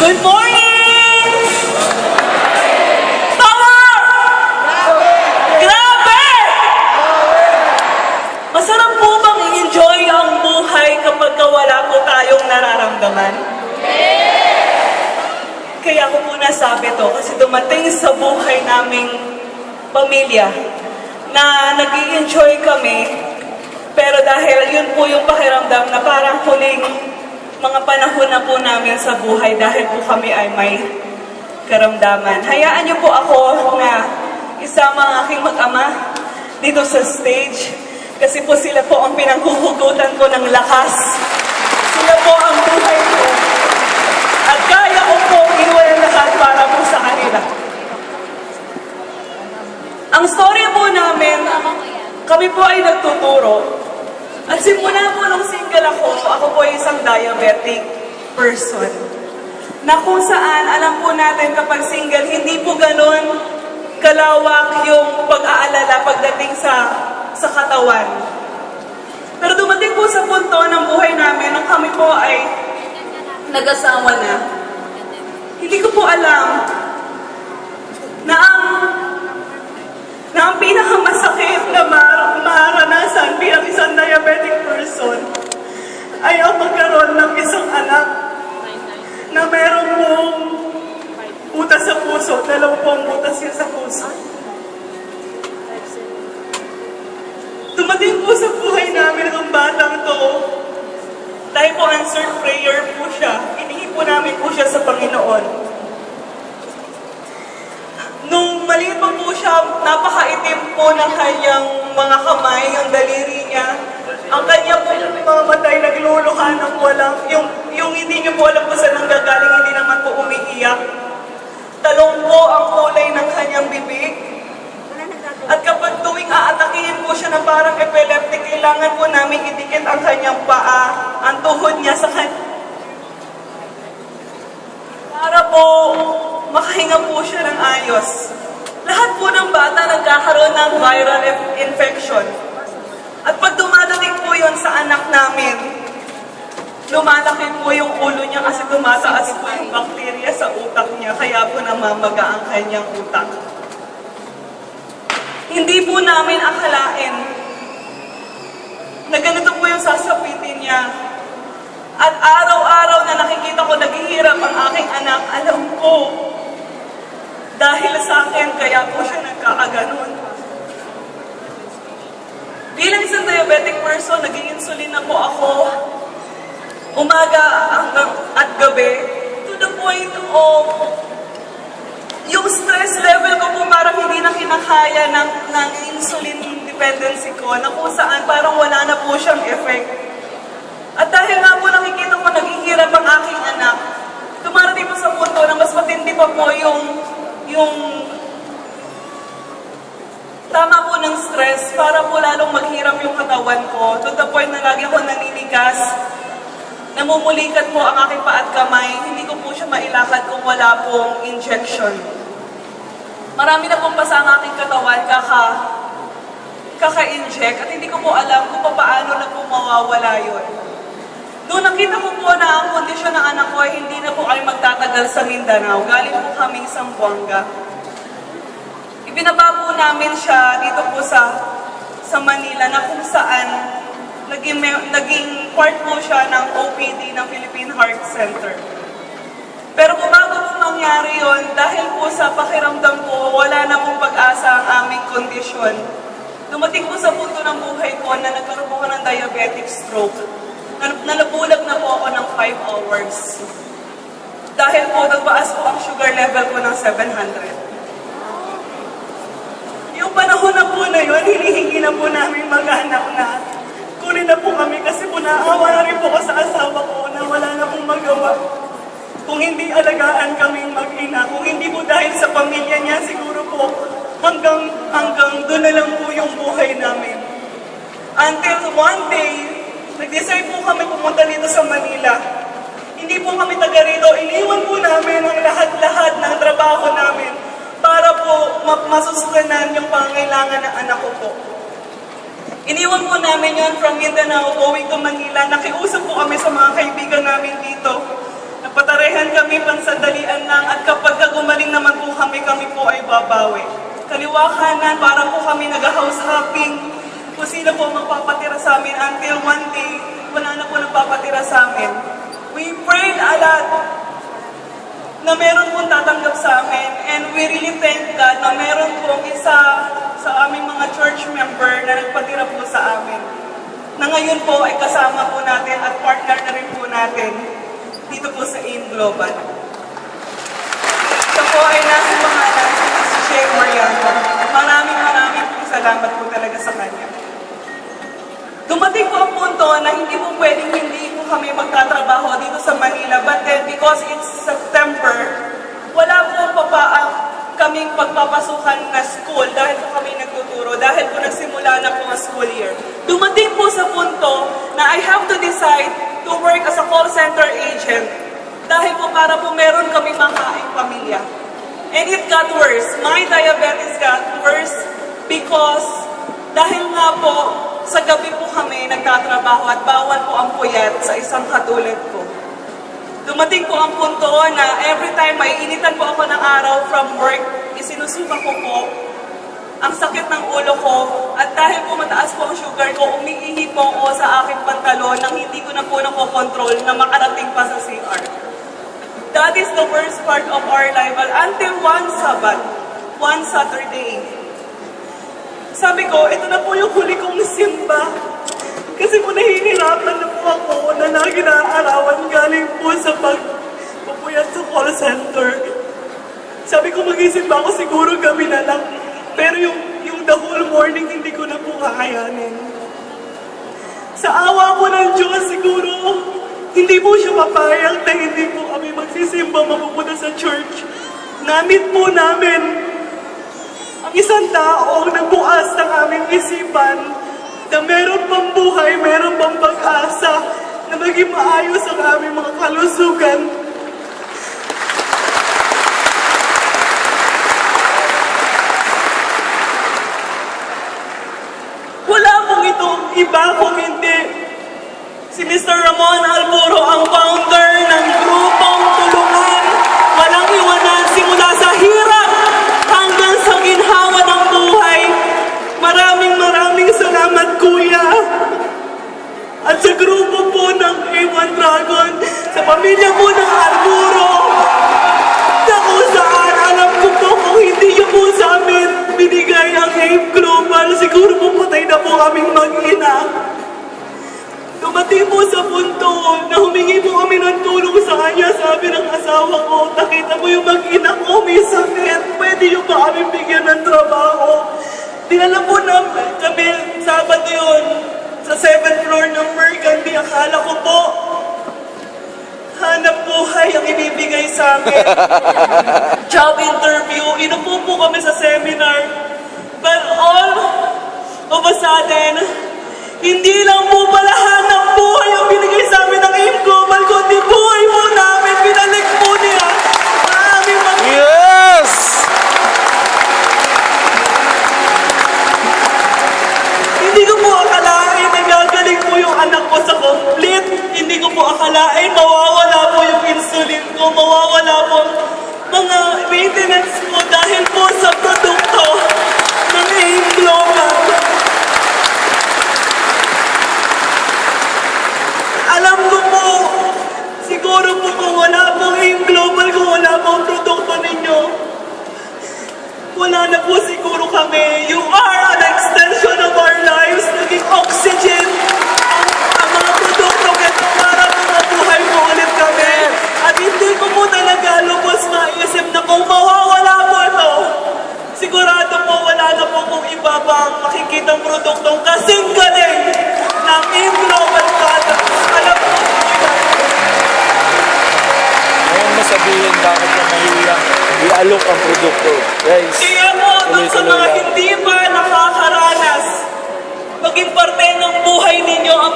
Good morning! Power! Grabe! Masarap po bang i-enjoy ang buhay kapag wala po tayong nararamdaman? Kaya ko po nasabi to kasi dumating sa buhay naming pamilya na nag-i-enjoy kami, pero dahil yun po yung pakiramdam na parang huling mga panahon na po namin sa buhay dahil po kami ay may karamdaman. Hayaan niyo po ako na isama ang aking mag-ama dito sa stage kasi po sila po ang pinanghuhugutan ko ng lakas. Sila po ang buhay ko. At kaya ko po iwan lahat para po sa kanila. Ang story po namin, kami po ay nagtuturo. At simula po nung single ako po ay isang diabetic person. Na kung saan, alam po natin kapag single, hindi po ganun kalawak yung pag-aalala pagdating sa katawan. Pero dumating po sa punto ng buhay namin nung kami po ay nag-asawa na. Hindi ko po alam na ang pinakamasakit na maranasan bilang isang diabetic person ay ang magkaroon ng isang anak na meron pong butas sa puso, 2 butas yun sa puso. Dumating po sa buhay namin ang batang to. Dahil po answered prayer po siya, hinihingi po namin po siya sa Panginoon. Nung maliit pa po siya, napakaitim po ng kanyang mga kamay, yung daliri niya. Ang kanya po mamatay, nagluluha ng walang, yung hindi niyo po alam po saan nanggagaling, hindi naman po umiiyak. Talong po ang kulay ng kanyang bibig. At kapag tuwing aatakihin po siya na parang epileptic, kailangan po namin idikit ang kanyang paa, ang tuhod niya sa kanya. Para po makahinga po siya ng ayos. Lahat po ng bata nagkakaroon ng viral infection. At pag dumadating po yun sa anak namin, lumalaki po yung ulo niya kasi tumataas po yung bakterya sa utak niya, kaya po namamaga ang kanyang utak. Hindi po namin akalain na ganito po yung sasapitin niya. At araw-araw na nakikita ko naghihirap ang aking anak, alam ko, dahil sa akin, kaya po siya nagkakaganon. Bilang isang diabetic person, nag-i-insulin na po ako umaga at gabi, to the point of yung stress level ko po parang hindi na kinakaya ng insulin dependency ko, na kung saan parang wala na po siyang effect. At dahil nga po nakikita ko naghihirap ang aking anak, dumarating po sa punto na mas matindi pa po yung tama po ng stress para po lalong maghirap yung katawan ko. To the point na lagi ako naninigas, namumulikat po ang aking paa at kamay, hindi ko po siya mailakad kung wala pong injection. Marami na pong pasa ang aking katawan kaka-inject at hindi ko po alam kung paano na po mawawala yun. Noong nakita ko po na ang kondisyon ng anak ko ay hindi na po kami magtatagal sa Mindanao, galing po kaming Zamboanga. Ibinaba po namin siya dito po sa Manila na kung saan naging part po siya ng OPD ng Philippine Heart Center. Pero kung bago po mangyari yun, dahil po sa pakiramdam ko, wala na pong pag-asa ang aming kondisyon. Dumating po sa punto ng buhay ko na nagkaroon po ng diabetic stroke. Nabulag na po ako ng 5 hours. Dahil po, nagbaas po ang sugar level ko ng 700. Yung panahon na po na yun, hinihingi na po namin mag-anak na kunin na po kami kasi po naawa na rin po ko sa asawa ko na wala na pong magawa. Kung hindi alagaan kaming mag-ina, kung hindi po dahil sa pamilya niya, siguro po hanggang doon na lang po yung buhay namin. Until one day, nag-decide po kami pumunta dito sa Manila. Hindi po kami taga rito. Iniwan po namin ang lahat-lahat ng trabaho namin para po masustanan yung pangangailangan ng anak ko po. Iniwan po namin yun from Mindanao going to Manila. Nakiusap po kami sa mga kaibigan namin dito. Nagpatarehan kami sandalian lang at kapag gumaling naman po kami po ay babawi. Kaliwa kanan, para po kami nag-house hopping. Kung sino po magpapatira sa amin until one day, wala na po nagpapatira sa amin. We prayed a lot na meron pong tatanggap sa amin, and we really thank God na meron pong isa sa aming mga church member na nagpatira po sa amin. Na ngayon po ay kasama po natin at partner na rin po natin dito po sa AIM Global. Ito po ay nasa pangalan si Shea Mariano. Maraming pong salamat po talaga sa kanya. Dumating po ang punto na hindi po pwedeng hindi po kami magtatrabaho dito sa Manila, but then because it's September, wala po kaming pagpapasukan na school dahil po kami nagtuturo, dahil po nagsimula na po ang school year. Dumating po sa punto na I have to decide to work as a call center agent dahil po para po meron kami makaing pamilya. And it got worse. My diabetes got worse because dahil nga po sa gabi po kami nagtatrabaho at bawal po ang puyat sa isang katulad po. Dumating po ang punto na every time may initan po ako ng araw from work, isinusuka ko po ang sakit ng ulo ko, at dahil po mataas po ang sugar ko, umiihi po ako sa aking pantalon nang hindi ko na po nakokontrol na makarating pa sa CR. That is the worst part of our life until one Saturday. Sabi ko, ito na po yung huli kong simba. Kasi po nahihirapan na po ako na lagi naaarawan galing po sa pagpupuyat sa call center. Sabi ko, mag-isimba ako siguro gabi na lang. Pero yung the whole morning, hindi ko na po kakayanin. Sa awa po ng Diyos, siguro, hindi po siya mapayag na hindi po kami magsisimba mapupunta sa church. Namit po namin ang isang tao na bukas ng aming isipan na meron pang buhay, meron pang pag-asa na maging maayos ang aming mga kalusugan. Wala pong itong iba kung hindi si Mr. Ramon Alburo, ang founder ng grupong Tulungan Walang Iwanan simula sa hirap hanggang sa ginhawa ng buhay. Maraming salamat, Kuya. At sa grupo po ng A1 Dragon, sa pamilya po ng Alburo, na kung saan alam ko po kung hindi niyo po sa amin binigay ang AIM Global, siguro po patay na po kaming mag-ina. Dumating po sa punto na humingi po kami ng tulong sa kanya. Sabi ng asawa ko, nakita mo yung mag-ina ko, may sakit. Pwede yung ba kami bigyan ng trabaho? Dinala po namin kami, Sabado yun, sa 7th floor ng Mercandy. Akala ko po, hanap buhay ang ibibigay sa amin. Job interview, inupo po kami sa seminar. But all of a sudden, hindi lang po pala hanap buhay ang binigay sa amin ng AIM Global, kundi buhay po namin, pinalik po niya ang aming mga... Yes! Hindi ko po akalain na gagaling po yung anak ko sa complete. Hindi ko po akalain mawawala po yung insulin ko, mawawala po mga maintenance ko dahil po sa produkto ng AIM Global. Alam ko po, siguro po kung wala pong AIM Global, kung wala pong produkto ninyo, wala na po siguro kami. You are an extension of our lives, naging oxygen ang mga produkto ito para mabuhay po ulit kami. At hindi ko po talaga lubos maisip na kung mawawala po ito, sigurado po wala na po kung iba pang makikitang produktong kasing galing ng AIM Global Products. Alam po po Ngayon mo sabihin bakit na mahiya ialok ang produkto. Guys, kaya po, dun sa mga lang. hindi pa nakakaranas, maging parte ng buhay ninyo ang